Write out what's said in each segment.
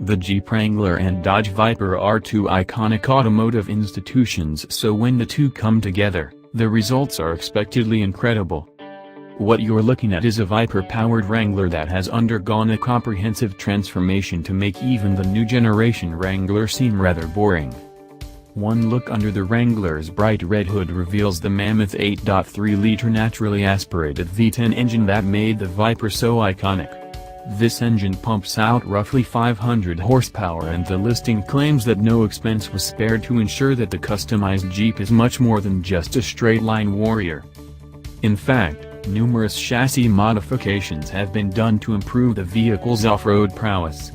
The Jeep Wrangler and Dodge Viper are two iconic automotive institutions, so when the two come together, the results are expectedly incredible. What you're looking at is a Viper-powered Wrangler that has undergone a comprehensive transformation to make even the new generation Wrangler seem rather boring. One look under the Wrangler's bright red hood reveals the mammoth 8.3-liter naturally aspirated V10 engine that made the Viper so iconic. This engine pumps out roughly 500 horsepower, and the listing claims that no expense was spared to ensure that the customized Jeep is much more than just a straight-line warrior. In fact, numerous chassis modifications have been done to improve the vehicle's off-road prowess.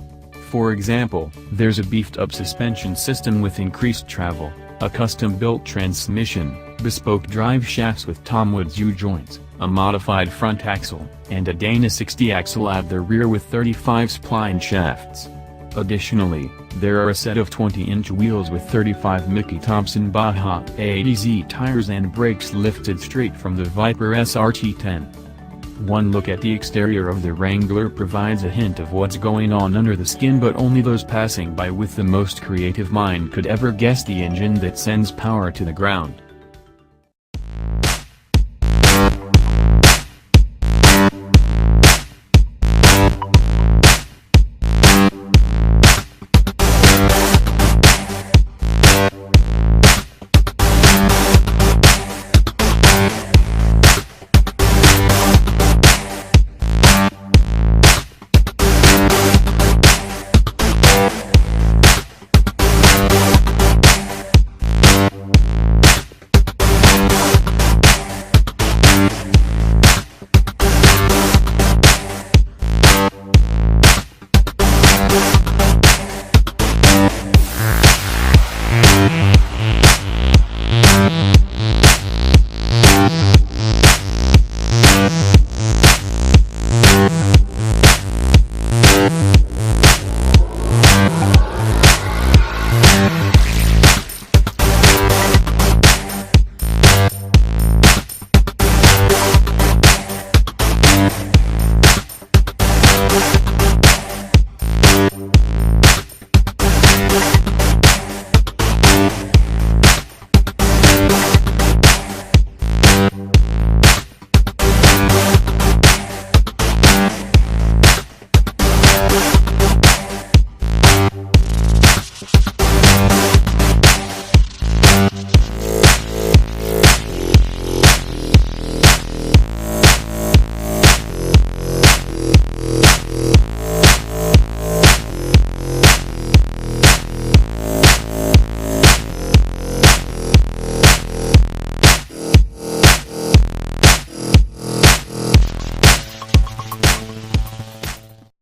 For example, there's a beefed-up suspension system with increased travel, a custom-built transmission, bespoke drive shafts with Tom Woods U-joints, a modified front axle, and a Dana 60 axle at the rear with 35 spline shafts. Additionally, there are a set of 20-inch wheels with 35 Mickey Thompson Baja 80Z tires and brakes lifted straight from the Viper SRT10. One look at the exterior of the Wrangler provides a hint of what's going on under the skin, but only those passing by with the most creative mind could ever guess the engine that sends power to the ground.